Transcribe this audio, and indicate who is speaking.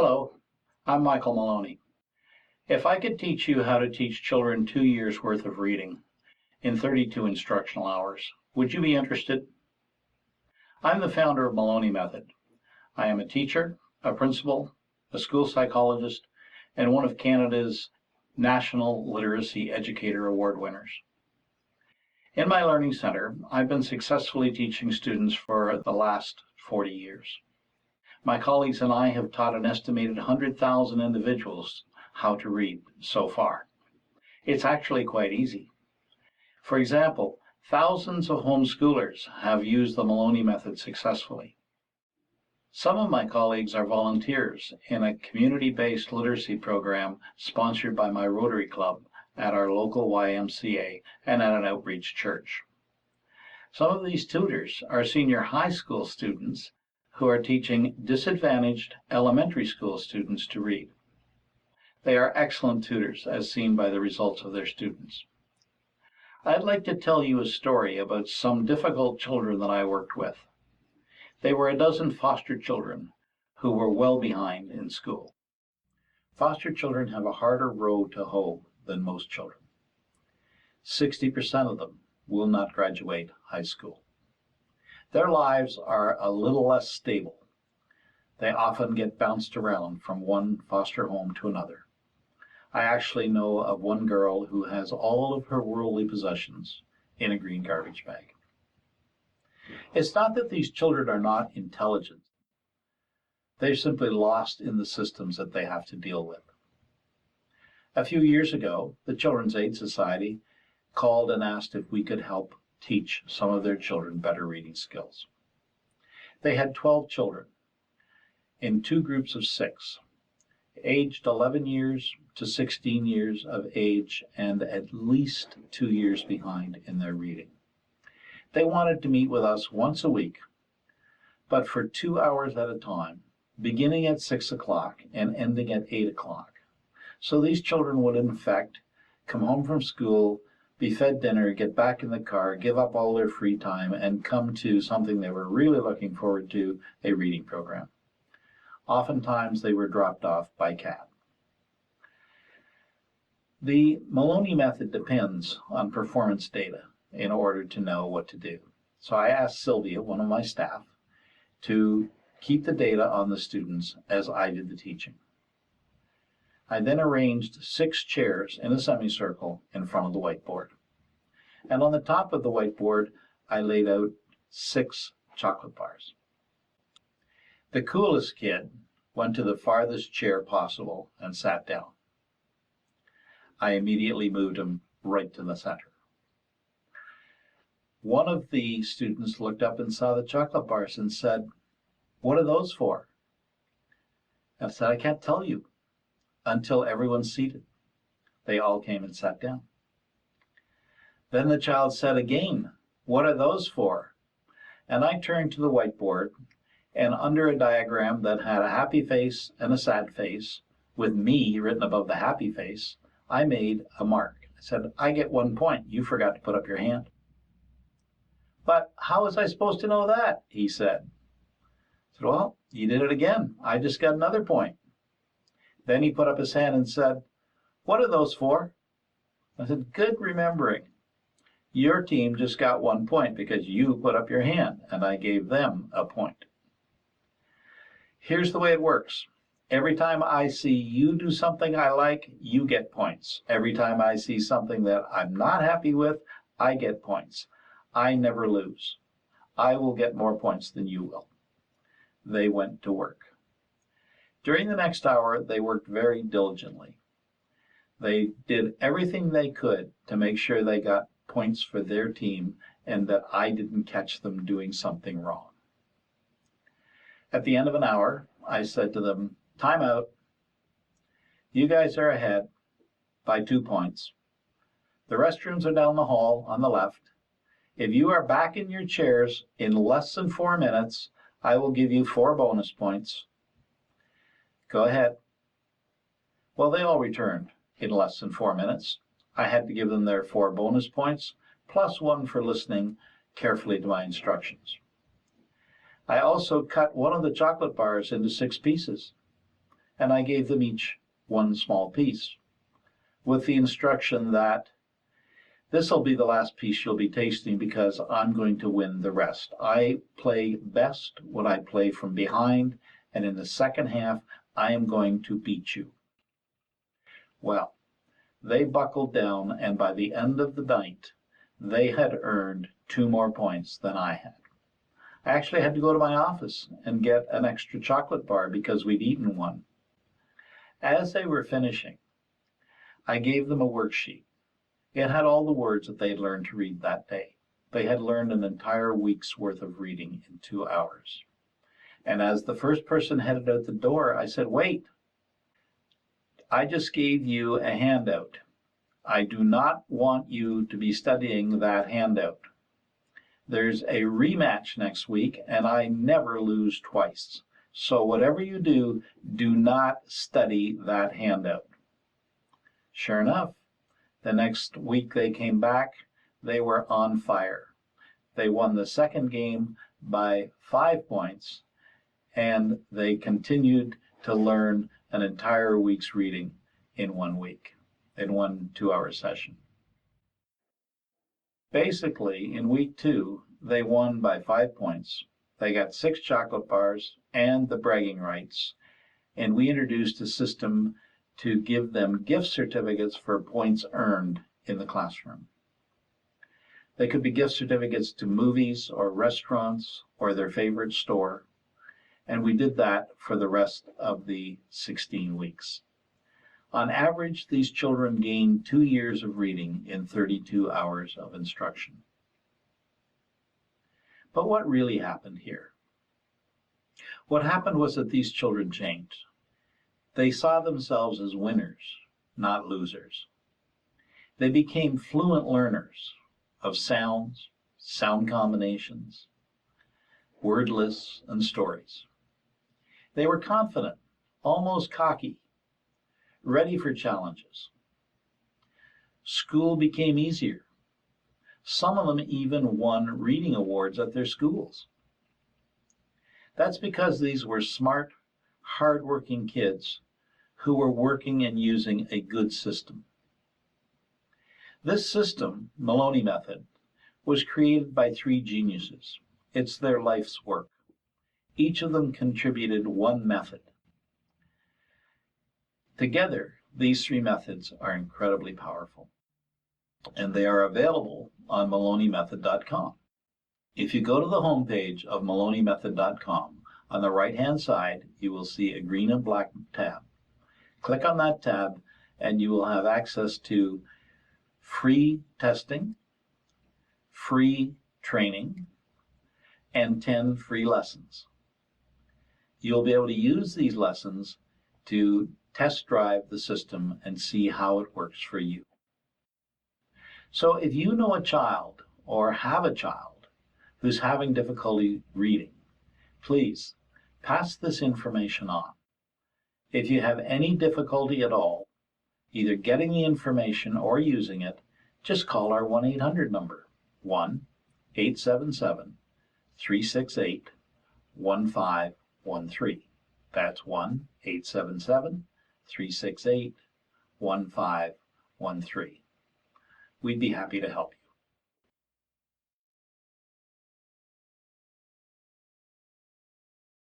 Speaker 1: Hello, I'm Michael Maloney. If I could teach you how to teach children 2 years worth of reading in 32 instructional hours, would you be interested? I'm the founder of Maloney Method. I am a teacher, a principal, a school psychologist, and one of Canada's National Literacy Educator Award winners. In my learning center, I've been successfully teaching students for the last 40 years. My colleagues and I have taught an estimated 100,000 individuals how to read so far. It's actually quite easy. For example, thousands of homeschoolers have used the Maloney method successfully. Some of my colleagues are volunteers in a community-based literacy program sponsored by my Rotary Club at our local YMCA and at an outreach church. Some of these tutors are senior high school students who are teaching disadvantaged elementary school students to read. They are excellent tutors, as seen by the results of their students. I'd like to tell you a story about some difficult children that I worked with. They were a dozen foster children who were well behind in school. Foster children have a harder road to hoe than most children. 60% of them will not graduate high school. Their lives are a little less stable. They often get bounced around from one foster home to another. I actually know of one girl who has all of her worldly possessions in a green garbage bag. It's not that these children are not intelligent. They're simply lost in the systems that they have to deal with. A few years ago, the Children's Aid Society called and asked if we could help teach some of their children better reading skills. They had 12 children in two groups of 6, aged 11 years to 16 years of age and at least 2 years behind in their reading. They wanted to meet with us once a week, but for 2 hours at a time, beginning at 6 o'clock and ending at 8 o'clock. So these children would, in fact, come home from school, be fed dinner, get back in the car, give up all their free time, and come to something they were really looking forward to, a reading program. Oftentimes they were dropped off by cab. The Maloney method depends on performance data in order to know what to do. So I asked Sylvia, one of my staff, to keep the data on the students as I did the teaching. I then arranged 6 chairs in a semicircle in front of the whiteboard. And on the top of the whiteboard, I laid out 6 chocolate bars. The coolest kid went to the farthest chair possible and sat down. I immediately moved him right to the center. One of the students looked up and saw the chocolate bars and said, "What are those for?" I said, "I can't tell you until everyone's seated." They all came and sat down. Then the child said again, "What are those for?" And I turned to the whiteboard, and under a diagram that had a happy face and a sad face, with me written above the happy face, I made a mark. I said, "I get 1 point. You forgot to put up your hand." "But how was I supposed to know that?" he said. I said, "Well, you did it again. I just got another point." Then he put up his hand and said, "What are those for?" I said, "Good remembering. Your team just got 1 point because you put up your hand, and I gave them a point." Here's the way it works. Every time I see you do something I like, you get points. Every time I see something that I'm not happy with, I get points. I never lose. I will get more points than you will. They went to work. During the next hour, they worked very diligently. They did everything they could to make sure they got points for their team and that I didn't catch them doing something wrong. At the end of an hour, I said to them, "Time out. You guys are ahead by 2 points. The restrooms are down the hall on the left. If you are back in your chairs in less than 4 minutes, I will give you 4 bonus points. Go ahead." Well, they all returned in less than 4 minutes. I had to give them their 4 bonus points, plus 1 for listening carefully to my instructions. I also cut one of the chocolate bars into 6 pieces. and I gave them each one small piece with the instruction that this will be the last piece you'll be tasting because I'm going to win the rest. I play best when I play from behind, and in the second half, I am going to beat you. Well, they buckled down, and by the end of the night, they had earned 2 more points than I had. I actually had to go to my office and get an extra chocolate bar because we'd eaten one. As they were finishing, I gave them a worksheet. It had all the words that they had learned to read that day. They had learned an entire week's worth of reading in 2 hours. And as the first person headed out the door, I said, wait, I just gave you a handout. I do not want you to be studying that handout. There's a rematch next week, and I never lose twice. So whatever you do, do not study that handout. Sure enough, the next week they came back, they were on fire. They won the second game by 5 points, and they continued to learn an entire week's reading in 1 week, in 1 2-hour session. Basically, in week 2, they won by 5 points. They got 6 chocolate bars and the bragging rights, and we introduced a system to give them gift certificates for points earned in the classroom. They could be gift certificates to movies or restaurants or their favorite store, and we did that for the rest of the 16 weeks. On average, these children gained 2 years of reading in 32 hours of instruction. But what really happened here? What happened was that these children changed. They saw themselves as winners, not losers. They became fluent learners of sounds, sound combinations, word lists, and stories. They were confident, almost cocky, ready for challenges. School became easier. Some of them even won reading awards at their schools. That's because these were smart, hardworking kids who were working and using a good system. This system, Maloney method, was created by 3 geniuses. It's their life's work. Each of them contributed 1 method. Together, these 3 methods are incredibly powerful, and they are available on MaloneyMethod.com. If you go to the homepage of MaloneyMethod.com, on the right-hand side, you will see a green and black tab. Click on that tab, and you will have access to free testing, free training, and 10 free lessons. You'll be able to use these lessons to test drive the system and see how it works for you. So if you know a child or have a child who's having difficulty reading, please pass this information on. If you have any difficulty at all, either getting the information or using it, just call our 1-800 number, 1-877-368-1513. That's 1-877-368-1513. We'd be happy to help you.